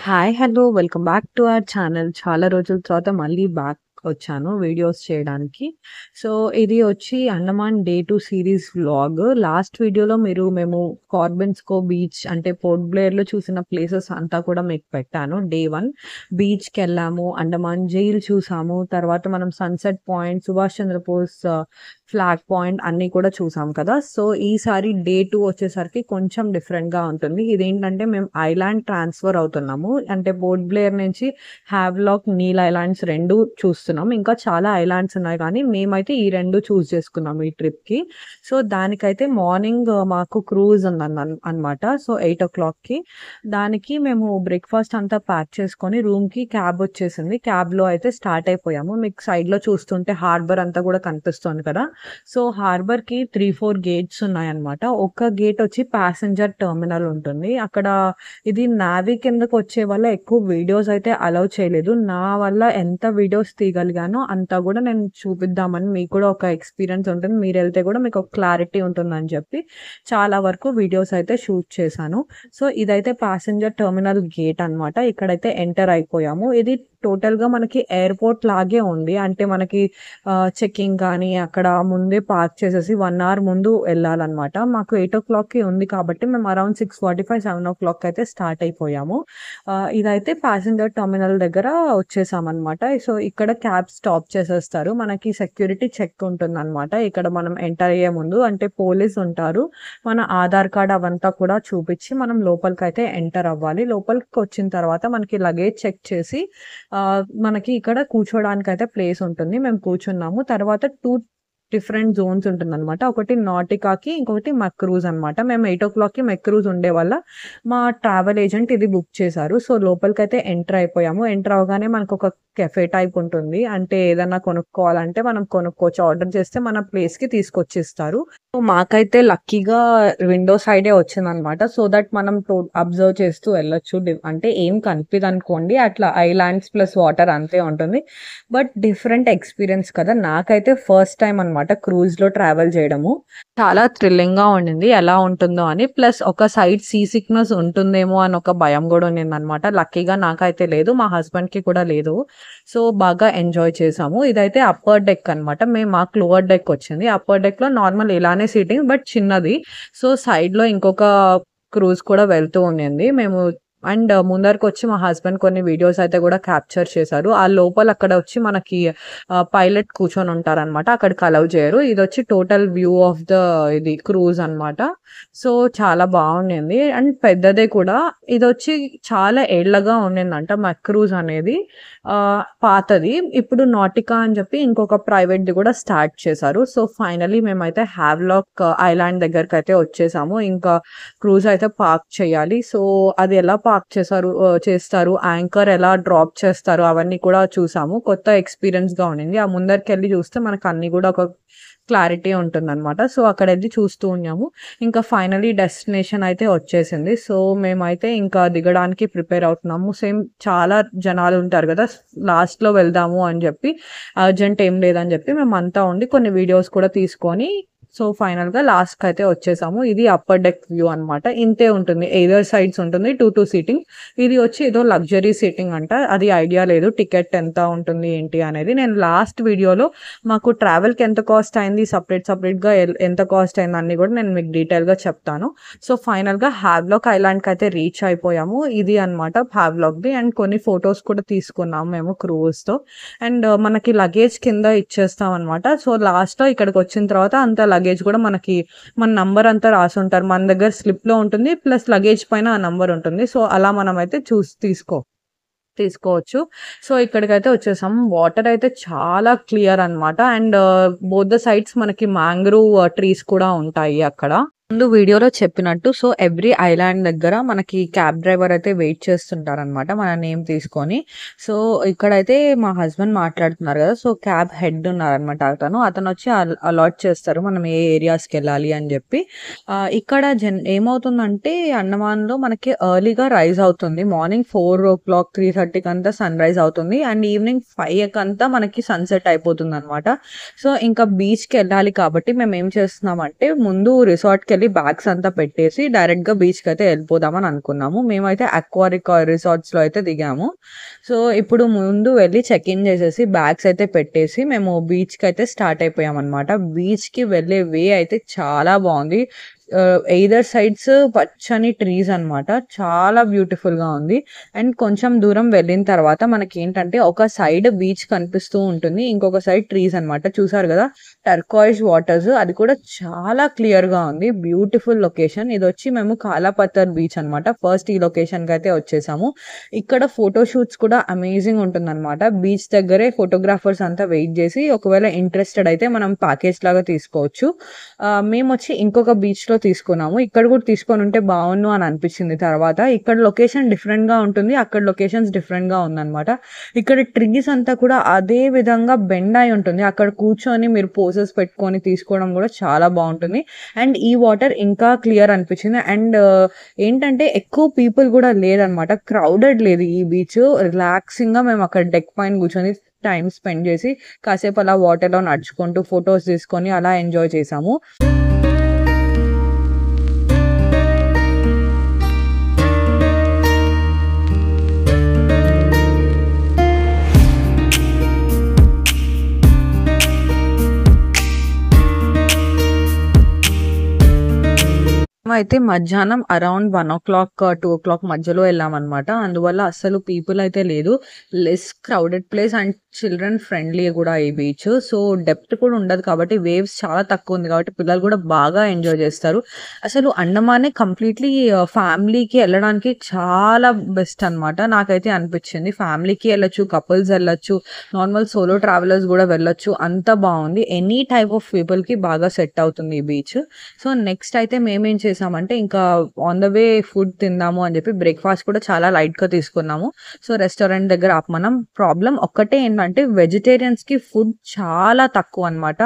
Hi! Hello! Welcome back to our channel. చాలా రోజుల తర్వాత మళ్ళీ బ్యాక్ వచ్చాను వీడియోస్ చేయడానికి. సో, ఇది వచ్చి Andaman day 2 series vlog. Last వీడియోలో మేము కార్బెన్స్కో బీచ్ అంటే పోర్ట్ బ్లేర్‌లో చూసిన ప్లేసెస్ అంతా కూడా మీకు పెట్టాను. డే 1 బీచ్‌కెళ్ళాము, అండమాన్ జైల్ చూసాము. తర్వాత మనం sunset point, Subhash Chandrabose flag point అన్నీ కూడా చూసాం కదా! సో, ఈసారి డే 2 వచ్చేసరికి కొంచెం డిఫరెంట్‌గా ఉంటుంది. ఇదేంటంటే మేము ఐలాండ్ ట్రాన్స్‌ఫర్ అవుతున్నాము. అంటే పోర్ట్ బ్లేర్ నుంచి హావ్‌లాక్, నీల్ ఐలాండ్స్ 2 చూస్తున్నాం. ఇంకా చాలా ఐలాండ్స్ ఉన్నాయి కానీ మేమైతే ఈ 2 చూజ్ చేసుకున్నాము ఈ ట్రిప్‌కి. సో, దానికైతే మార్నింగ్ మాకు క్రూజ్ అన్నమాట. సో, 8:00కి దానికి మేము బ్రేక్‌ఫాస్ట్ అంతా ప్యాక్ చేసుకొని రూమ్‌కి క్యాబ్ వచ్చేసింది. క్యాబ్‌లో అయితే స్టార్ట్ అయిపోయాము. మీకు సైడ్‌లో చూస్తుంటే హార్బర్ అంతా కూడా కనిపిస్తోంది కదా! సో, హార్బర్‌కి 3, 4 గేట్స్ ఉన్నాయన్నమాట. ఒక గేట్ వచ్చి ప్యాసింజర్ టెర్మినల్ ఉంటుంది. అక్కడ ఇది నావీ కిందకొచ్చే వల్ల ఎక్కువ వీడియోస్ అయితే అలౌ చేయలేదు. నా వల్ల ఎంత వీడియోస్ తీయగలిగానో అంతా గూడా నేను చూపిద్దామని మీకు కూడా ఒక ఎక్స్‌పీరియన్స్ ఉంటుంది. మీరెళ్తే గూడా మీకు ఒక క్లారిటీ ఉంటుందని చెప్పి చాలా వరకు వీడియోస్ అయితే షూట్ చేశాను. సో, ఇదైతే ప్యాసింజర్ టెర్మినల్ గేట్ అన్నమాట. ఇక్కడైతే ఎంటర్ అయిపోయాము. ఇది టోటల్‌గా మనకి ఎయిర్‌పోర్ట్ లాగే ఉంది. అంటే మనకి చెకింగ్ గానీ అక్కడ ముందే పార్క్ చేసేసి 1 అవర్ ముందు ఎళ్ళాలన్నమాట. మాకు 8:00కి ఉంది కాబట్టి మేము అరౌండ్ 6:45, 7:00 అయితే స్టార్ట్ అయిపోయాము. ఇదైతే ప్యాసింజర్ టెర్మినల్ దగ్గర వచ్చేసామన్నమాట. సో, ఇక్కడ క్యాబ్ స్టాప్ చేసేస్తారు. మనకి సెక్యూరిటీ చెక్ ఉంటుందన్నమాట. ఇక్కడ మనం ఎంటర్ అయ్యే ముందు అంటే పోలీస్ ఉంటారు. మన ఆధార్ కార్డ్ అవంతా కూడా చూపిచ్చి మనం లోపలికైతే ఎంటర్ అవ్వాలి. లోపలికొచ్చిన తర్వాత మనకి లగేజ్ చెక్ చేసి మనకి ఇక్కడ కూర్చోడానికైతే ప్లేస్ ఉంటుంది. మేము కూర్చున్నాము. తర్వాత 2 డిఫరెంట్ జోన్స్ ఉంటుందన్నమాట. ఒకటి నాటికాకి, ఇంకొకటి మక్రూజ్ అన్నమాట. మేము 8:00కి మక్రూజ్ ఉండే వల్ల మా ట్రావెల్ ఏజెంట్ ఇది బుక్ చేశారు. సో, లోపలికైతే ఎంటర్ అయిపోయాము. ఎంటర్ అవ్వగానే మనకొక కెఫే టైప్ ఉంటుంది. అంటే ఏదన్నా కొనుక్కోవాలంటే మనం కొనుక్కోవచ్చు. ఆర్డర్ చేస్తే మన ప్లేస్‌కి తీసుకొచ్చిస్తారు. సో, మాకైతే లక్కీగా విండో సైడే వచ్చిందన్నమాట. సో దట్ మనం అబ్జర్వ్ చేస్తూ వెళ్ళొచ్చు. అంటే ఏం కనిపియదనుకోండి. అట్లా ఐలాండ్స్ ప్లస్ వాటర్ అంతే ఉంటుంది. బట్ డిఫరెంట్ ఎక్స్‌పీరియన్స్ కదా! నాకైతే ఫస్ట్ టైమ్ అన్నమాట క్రూజ్‌లో ట్రావెల్ చేయడము. చాలా థ్రిల్లింగ్‌గా ఉండింది. ఎలా ఉంటుందో అని. ప్లస్ ఒక సైడ్ సీ సిక్‌నెస్ ఉంటుందేమో అని ఒక భయం గూడా ఉండిందన్నమాట. లక్కీగా నాకైతే లేదు. మా హస్బెండ్‌కి కూడా లేదు. సో, బాగా ఎంజాయ్ చేసాము. ఇదైతే అప్పర్ డెక్ అన్నమాట. మాకు లోవర్ డెక్ వచ్చింది. అప్పర్ డెక్‌లో నార్మల్ ఇలానే సీటింగ్ బట్ చిన్నది. సో, సైడ్‌లో ఇంకొక క్రూజ్ కూడా వెళ్తూ ఉండింది. అండ్ ముందరకొచ్చి మా హస్బెండ్ కొన్ని వీడియోస్ అయితే గూడా క్యాప్చర్ చేశారు. ఆ లోపల అక్కడ వచ్చి మనకి పైలట్ కూర్చొని ఉంటారనమాట. అక్కడికి అలౌ చేయరు. ఇదొచ్చి టోటల్ వ్యూ ఆఫ్ ఇది క్రూజ్ అన్నమాట. సో, చాలా బావుండింది. అండ్ పెద్దదే కూడా. ఇదొచ్చి చాలా ఏళ్లగా ఉండిందంట మక్రూజ్ అనేది. పాతది. ఇప్పుడు నాటికా అని చెప్పి ఇంకొక ప్రైవేట్‌ది కూడా స్టార్ట్ చేశారు. సో, ఫైనల్లీ మేమైతే హావ్‌లాక్ ఐలాండ్ దగ్గరకైతే వచ్చేసాము. ఇంకా క్రూజ్ అయితే పార్క్ చేయాలి. సో, అది ఎలా పార్క్ చేస్తారు, యాంకర్ ఎలా డ్రాప్ చేస్తారు అవన్నీ కూడా చూసాము. కొత్త ఎక్స్‌పీరియన్స్‌గా ఉండింది. ఆ ముందరికెళ్ళి చూస్తే మనకు అన్నీ కూడా ఒక క్లారిటీ ఉంటుందన్నమాట. సో, అక్కడెళ్లి చూస్తూ ఉన్నాము. ఇంకా ఫైనల్లీ డెస్టినేషన్ అయితే వచ్చేసింది. సో, మేమైతే ఇంకా దిగడానికి ప్రిపేర్ అవుతున్నాము. సేమ్ చాలా జనాలుంటారు గదా! లాస్ట్‌లో వెళ్దాము అని జెప్పి, అర్జెంట్ ఏం లేదని జెప్పి మేమంతా ఉండి కొన్ని వీడియోస్ కూడా తీసుకొని సో, ఫైనల్‌గా లాస్ట్‌కైతే వచ్చేసాము. ఇది అప్పర్ డెక్ వ్యూ అన్నమాట. ఇంతే ఉంటుంది. ఎయిదర్ సైడ్స్ ఉంటుంది. 2 సీటింగ్. ఇది వచ్చి ఏదో లగ్జరీ సీటింగ్ అంట. అది ఐడియా లేదు. టికెట్ ఎంత ఉంటుంది ఏంటి అనేది. నేను లాస్ట్ వీడియోలో మాకు ట్రావెల్‌కి ఎంత కాస్ట్ అయింది, సెపరేట్‌గా ఎంత కాస్ట్ అయింది అన్నీ కూడా నేను మీకు డీటెయిల్‌గా చెప్తాను. సో, ఫైనల్‌గా హావ్‌లాక్ ఐలాండ్‌కైతే రీచ్ అయిపోయాము. ఇది అన్నమాట హావ్‌లాక్‌ది. అండ్ కొన్ని ఫోటోస్ కూడా తీసుకున్నాము మేము క్రూజ్‌తో. అండ్ మనకి లగేజ్ కింద ఇచ్చేస్తామన్నమాట. సో, లాస్ట్‌లో ఇక్కడికొచ్చిన తర్వాత అంత లగేజ్ కూడా మనకి మన నంబర్ అంతా రాసుంటారు. మన దగ్గర స్లిప్‌లో ఉంటుంది. ప్లస్ లగేజ్ పైన ఆ నంబర్ ఉంటుంది. సో, అలా మనమైతే చూసి తీసుకోవచ్చు. సో, ఇక్కడికైతే వచ్చేసాం. వాటర్ అయితే చాలా క్లియర్ అన్నమాట. అండ్ బోత్ ద సైడ్స్ మనకి మ్యాంగ్రోవ్ ట్రీస్ కూడా ఉంటాయి అక్కడ. ముందు వీడియోలో చెప్పినట్టు సో, ఎవ్రీ ఐలాండ్ దగ్గర మనకి క్యాబ్ డ్రైవర్ అయితే వెయిట్ చేస్తుంటారనమాట మన నేమ్ తీసుకొని. సో, ఇక్కడైతే మా హస్బెండ్ మాట్లాడుతున్నారు గదా! సో, క్యాబ్ హెడ్ ఉన్నారనమాట అతనొచ్చి అలాట్ చేస్తారు. మనం ఏ ఏరియాస్‌కెళ్ళాలి అని జెప్పి. ఇక్కడ ఏమవుతుందంటే అండమాన్‌లో మనకి ఎర్లీగా రైజ్ అవుతుంది. మార్నింగ్ 4:00, 3:30కంతా సన్‌రైజ్ అవుతుంది. అండ్ ఈవినింగ్ 5కంతా మనకి సన్‌సెట్ అయిపోతుందనమాట. సో, ఇంకా బీచ్‌కెళ్ళాలి కాబట్టి మేమేం చేస్తున్నామంటే ముందు రిసార్ట్‌కెళ్ళి వెళ్ళి బ్యాగ్స్ అంతా పెట్టేసి డైరెక్ట్‌గా బీచ్‌కి అయితే వెళ్ళిపోదామని అనుకున్నాము. మేమైతే అక్వారిక్ రిసార్ట్స్‌లో అయితే దిగాము. సో, ఇప్పుడు ముందు వెళ్ళి చెక్ ఇన్ చేసేసి బ్యాగ్స్ అయితే పెట్టేసి మేము బీచ్‌కి అయితే స్టార్ట్ అయిపోయామన్నమాట. బీచ్‌కి వెళ్ళే వే అయితే చాలా బాగుంది. ఎయిదర్ సైడ్స్ పచ్చని ట్రీస్ అన్నమాట. చాలా బ్యూటిఫుల్‌గా ఉంది. అండ్ కొంచెం దూరం వెళ్ళిన తర్వాత మనకేంటంటే ఒక సైడ్ బీచ్ కనిపిస్తూ ఉంటుంది. ఇంకొక సైడ్ ట్రీస్ అన్నమాట. చూసారు కదా! టర్కాయిజ్ వాటర్స్ అది కూడా చాలా క్లియర్‌గా ఉంది. Beautiful location. ఇదొచ్చి మేము కాలాపత్తర్ బీచ్ అన్నమాట. ఫస్ట్ ఈ లొకేషన్‌కి అయితే వచ్చేసాము. ఇక్కడ ఫోటో షూట్స్ కూడా అమేజింగ్ ఉంటుందన్నమాట. బీచ్ దగ్గరే ఫోటోగ్రాఫర్స్ అంతా వెయిట్ చేసి ఒకవేళ ఇంట్రెస్టెడ్ అయితే మనం ప్యాకేజ్ లాగా తీసుకోవచ్చు. మేమొచ్చి ఇంకొక బీచ్‌లో తీసుకున్నాము. ఇక్కడ కూడా తీసుకొనుంటే బావున్ను అని అనిపించింది తర్వాత. ఇక్కడ లొకేషన్ డిఫరెంట్‌గా ఉంటుంది. అక్కడ లొకేషన్స్ డిఫరెంట్‌గా ఉందన్నమాట. ఇక్కడ ట్రీస్ అంతా కూడా అదే విధంగా బెండ్ అయి ఉంటుంది. అక్కడ కూర్చొని మీరు పోజెస్ పెట్టుకొని తీసుకోవడం కూడా చాలా బావుంటుంది. అండ్ ఈ వాటర్ ఇంకా క్లియర్ అనిపించింది. అండ్ ఏంటంటే ఎక్కువ పీపుల్ కూడా లేరన్నమాట. క్రౌడెడ్ లేదు ఈ బీచ్. రిలాక్సింగ్‌గా మేము అక్కడ డెక్ పైన కూర్చొని టైమ్ స్పెండ్ చేసి కాసేపు అలా వాటర్‌లో నడుచుకుంటూ ఫోటోస్ తీసుకొని అలా ఎంజాయ్ చేసాము. అయితే మధ్యాహ్నం అరౌండ్ 1:00, 2:00 మధ్యలో వెళ్ళామన్నమాట. అందువల్ల అస్సలు పీపుల్ అయితే లేదు. Less crowded place and children friendly కూడా ఈ బీచ్. సో, డెప్త్ కూడా ఉండదు కాబట్టి వేవ్స్ చాలా తక్కువ ఉంది కాబట్టి పిల్లలు కూడా బాగా ఎంజాయ్ చేస్తారు. అసలు అండమానే కంప్లీట్‌లీ ఫ్యామిలీకి వెళ్ళడానికి చాలా బెస్ట్ అన్నమాట. నాకైతే అనిపించింది. ఫ్యామిలీకి వెళ్ళొచ్చు, కపుల్స్ వెళ్ళొచ్చు, నార్మల్ సోలో ట్రావెలర్స్ కూడా వెళ్ళొచ్చు. అంత బాగుంది. ఎనీ టైప్ ఆఫ్ పీపుల్‌కి బాగా సెట్ అవుతుంది ఈ బీచ్. సో, నెక్స్ట్ అయితే మేమేం చేసామంటే ఇంకా ఆన్ ద వే ఫుడ్ తిందాము అని చెప్పి బ్రేక్‌ఫాస్ట్ కూడా చాలా లైట్‌గా తీసుకున్నాము. సో, రెస్టారెంట్ దగ్గర ఆపమన్నాం. ప్రాబ్లమ్ ఒక్కటే ఏంటంటే వెజిటేరియన్స్‌కి ఫుడ్ చాలా తక్కువ అన్నమాట.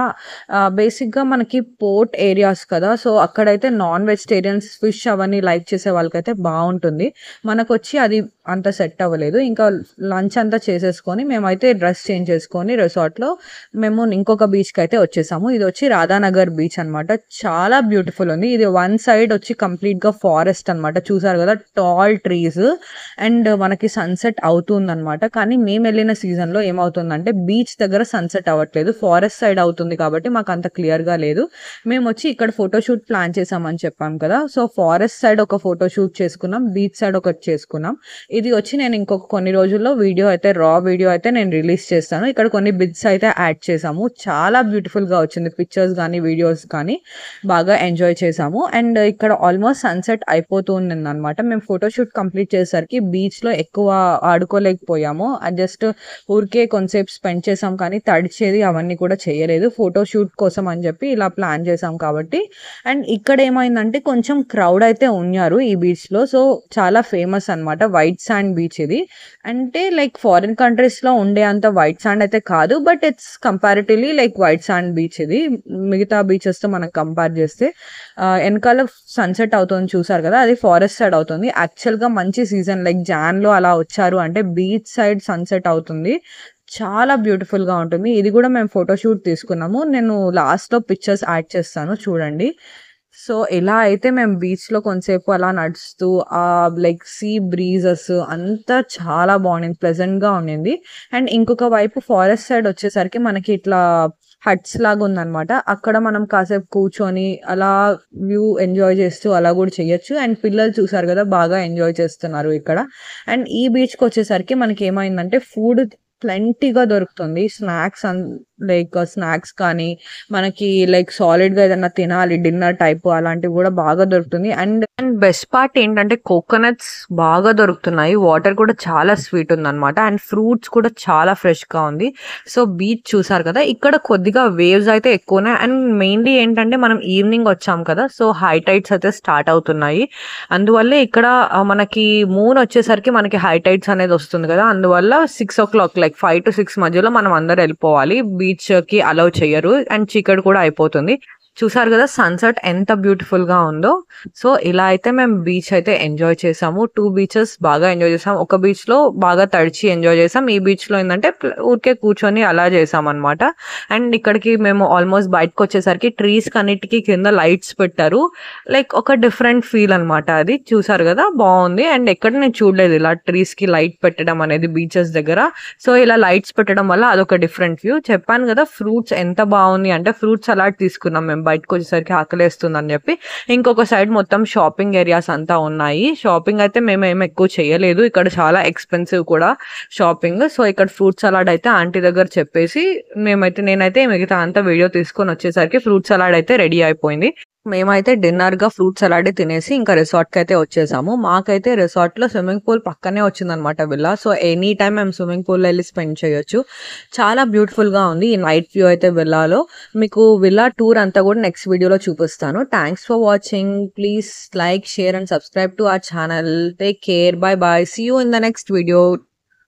బేసిక్‌గా మనకి పోర్ట్ ఏరియాస్ కదా! సో, అక్కడైతే నాన్ వెజిటేరియన్స్ ఫిష్ అవన్నీ లైక్ చేసే వాళ్ళకైతే బావుంటుంది. మనకొచ్చి అది అంత సెట్ అవ్వలేదు. ఇంకా లంచ్ అంతా చేసేసుకొని మేమైతే డ్రెస్ చేంజ్ చేసుకొని రిసార్ట్‌లో మేము ఇంకొక బీచ్‌కి అయితే వచ్చేసాము. ఇదొచ్చి రాధానగర్ బీచ్ అన్నమాట. చాలా బ్యూటిఫుల్ ఉంది. ఇది వన్ సైడ్ వచ్చి కంప్లీట్‌గా ఫారెస్ట్ అన్నమాట. చూసారు కదా! టాల్ ట్రీస్ అండ్ మనకి సన్‌సెట్ అవుతుందన్నమాట. కానీ మేమెళ్ళిన సీజన్‌లో ఏమవుతుందంటే బీచ్ దగ్గర సన్‌సెట్ అవ్వట్లేదు. ఫారెస్ట్ సైడ్ అవుతుంది కాబట్టి మాకంత క్లియర్‌గా లేదు. మేమొచ్చి ఇక్కడ ఫోటోషూట్ ప్లాన్ చేసామని చెప్పాం కదా! సో, ఫారెస్ట్ సైడ్ ఒక ఫోటోషూట్ చేసుకున్నాం. బీచ్ సైడ్ ఒకటి చేసుకున్నాం. ఇది వచ్చి నేను ఇంకొక కొన్ని రోజుల్లో వీడియో అయితే వీడియో అయితే నేను రిలీజ్ చేస్తాను. ఇక్కడ కొన్ని బిట్స్ అయితే యాడ్ చేసాము. చాలా బ్యూటిఫుల్‌గా వచ్చింది. పిక్చర్స్ గానీ, వీడియోస్ కానీ బాగా ఎంజాయ్ చేసాము. అండ్ ఇక్కడ ఆల్మోస్ట్ సన్‌సెట్ అయిపోతూ ఉండిందన్నమాట. మేము ఫోటోషూట్ కంప్లీట్ చేసేసరికి బీచ్‌లో ఎక్కువ ఆడుకోలేకపోయాము. జస్ట్ ఊరికే కొంతసేపు స్పెండ్ చేసాం కానీ తడిచేది అవన్నీ కూడా చేయలేదు. ఫోటోషూట్ కోసం అని చెప్పి ఇలా ప్లాన్ చేసాం కాబట్టి. అండ్ ఇక్కడ ఏమైందంటే కొంచెం క్రౌడ్ అయితే ఉన్నారు ఈ బీచ్‌లో. సో, చాలా ఫేమస్ అన్నమాట. వైట్ సాండ్ బీచ్ ఇది. అంటే లైక్ ఫారిన్ కంట్రీస్‌లో ఉండే అంత వైట్ సాండ్ అయితే కాదు. But it's comparatively like white sand beach ఇది. మిగతా బీచెస్‌తో మనం కంపేర్ చేస్తే ఎనకాల సన్‌సెట్ అవుతుంది చూసారు కదా! అది ఫారెస్ట్ సైడ్ అవుతుంది. యాక్చువల్‌గా మంచి సీజన్ లైక్ జాన్‌లో అలా వచ్చారు అంటే బీచ్ సైడ్ సన్‌సెట్ అవుతుంది. చాలా బ్యూటిఫుల్‌గా ఉంటుంది. ఇది కూడా మేము ఫోటోషూట్ తీసుకున్నాము. నేను లాస్ట్‌లో పిక్చర్స్ యాడ్ చేస్తాను చూడండి. సో, ఇలా అయితే మేము బీచ్‌లో కొంతసేపు అలా నడుస్తూ లైక్ సీ బ్రీజెస్ అంతా చాలా బాగుండింది. ప్లెజెంట్‌గా ఉండింది. అండ్ ఇంకొక వైపు ఫారెస్ట్ సైడ్ వచ్చేసరికి మనకి ఇట్లా హట్స్ లాగా ఉందన్నమాట. అక్కడ మనం కాసేపు కూర్చొని అలా వ్యూ ఎంజాయ్ చేస్తూ అలా కూడా చేయొచ్చు. అండ్ పిల్లలు చూసారు కదా! బాగా ఎంజాయ్ చేస్తున్నారు ఇక్కడ. అండ్ ఈ బీచ్‌కి వచ్చేసరికి మనకి ఏమైందంటే ఫుడ్ ప్లెంటీగా దొరుకుతుంది. స్నాక్స్ కానీ మనకి లైక్ సాలిడ్‌గా ఏదన్నా తినాలి డిన్నర్ టైప్ అలాంటివి కూడా బాగా దొరుకుతుంది. అండ్ బెస్ట్ పార్ట్ ఏంటంటే కోకోనట్స్ బాగా దొరుకుతున్నాయి. వాటర్ కూడా చాలా స్వీట్ ఉందన్నమాట. అండ్ ఫ్రూట్స్ కూడా చాలా ఫ్రెష్‌గా ఉంది. సో, బీచ్ చూసారు కదా! ఇక్కడ కొద్దిగా వేవ్స్ అయితే ఎక్కువనే అండ్ మెయిన్‌లీ ఏంటంటే మనం ఈవినింగ్ వచ్చాం కదా! సో, హై టైడ్స్ అయితే స్టార్ట్ అవుతున్నాయి. అందువల్లే ఇక్కడ మనకి మూన్ వచ్చేసరికి మనకి హై టైడ్స్ అనేది వస్తుంది కదా! అందువల్ల 6:00 లైక్ 5 to 6 మధ్యలో మనం అందరూ వెళ్ళిపోవాలి. బీచ్‌కి అలౌ చెయ్యరు. అండ్ చీకటి కూడా అయిపోతుంది. చూసారు కదా సన్‌సెట్ ఎంత బ్యూటిఫుల్‌గా ఉందో. సో, ఇలా అయితే మేము బీచ్ అయితే ఎంజాయ్ చేసాము. 2 బీచెస్ బాగా ఎంజాయ్ చేసాం. ఒక బీచ్‌లో బాగా తడిచి ఎంజాయ్ చేసాం. ఈ బీచ్‌లో ఏందంటే ఊరికే కూర్చొని అలా చేసామనమాట. అండ్ ఇక్కడికి మేము ఆల్మోస్ట్ బయటకొచ్చేసరికి ట్రీస్‌కన్నిటికి కింద లైట్స్ పెట్టారు. లైక్ ఒక డిఫరెంట్ ఫీల్ అనమాట అది. చూసారు కదా బావుంది. అండ్ ఎక్కడ నేను చూడలేదు ఇలా ట్రీస్‌కి లైట్ పెట్టడం అనేది బీచెస్ దగ్గర. సో, ఇలా లైట్స్ పెట్టడం వల్ల అదొక డిఫరెంట్ వ్యూ. చెప్పాను కదా ఫ్రూట్స్ ఎంత బావుంది అంటే ఫ్రూట్ సలాడ్ తీసుకున్నాం మేము బయటకొచ్చేసరికి ఆకలేస్తుందని చెప్పి. ఇంకొక సైడ్ మొత్తం షాపింగ్ ఏరియాస్ అంతా ఉన్నాయి. షాపింగ్ అయితే మేమేమి ఎక్కువ చేయలేదు. ఇక్కడ చాలా ఎక్స్‌పెన్సివ్ కూడా షాపింగ్. సో, ఇక్కడ ఫ్రూట్ సలాడ్ అయితే ఆంటీ దగ్గర చెప్పేసి నేనైతే మిగతా అంతా వీడియో తీసుకొనొచ్చేసరికి ఫ్రూట్ సలాడ్ అయితే రెడీ అయిపోయింది. మేమైతే డిన్నర్‌గా ఫ్రూట్ సలాడే తినేసి ఇంకా రిసార్ట్‌కైతే వచ్చేసాము. మాకైతే రిసార్ట్‌లో స్విమ్మింగ్ పూల్ పక్కనే వచ్చిందనమాట విల్లా. సో, ఎనీ టైమ్ మేము స్విమ్మింగ్ పూల్‌లో ఎళ్లి స్పెండ్ చేయొచ్చు. చాలా బ్యూటిఫుల్‌గా ఉంది ఈ నైట్ వ్యూ అయితే విల్లాలో. మీకు విల్లా టూర్ అంతా కూడా నెక్స్ట్ వీడియోలో చూపిస్తాను. Thanks for watching. Please like, share and subscribe to our channel. Take care. Bye bye. See you in the next video.